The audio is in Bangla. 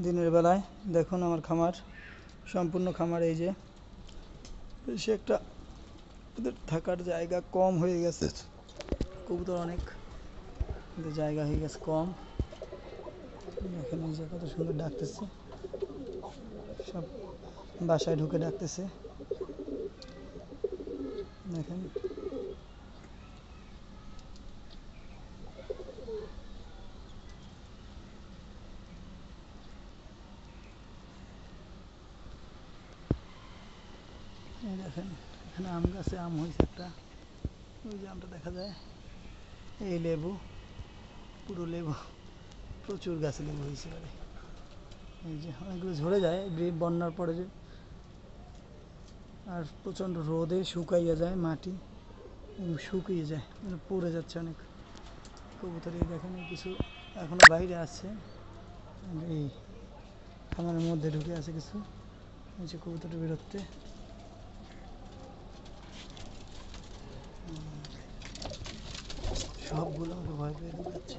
দিনের বেলায় দেখুন আমার খামার, সম্পূর্ণ খামার। এই যে বেশি একটা ওদের থাকার জায়গা কম হয়ে গেছে, কবুতর অনেক, কিন্তু জায়গা হয়ে গেছে কম। এখানে এই যে কত সুন্দর ডাকতেছে, সব বাসায় ঢুকে ডাকতেছে দেখেন। এই দেখেন এখানে আম গাছে আম হয়েছে একটা, ওই যে আমটা দেখা যায়। এই লেবু, পুরো লেবু, প্রচুর গাছে লেবু হয়েছে এবারে। এই যে অনেকগুলো ঝরে যায় বন্যার পরে, যে আর প্রচণ্ড রোদে শুকাইয়া যায় মাটি, শুকিয়ে যায়, মানে পড়ে যাচ্ছে অনেক কবুতর। এই দেখেন কিছু এখনো বাইরে আসছে, এই খামারের মধ্যে ঢুকে আছে কিছু, এই যে কবুতরটা বেরোতে। সবগুলো আমাকে ভয় পেয়ে যাচ্ছে।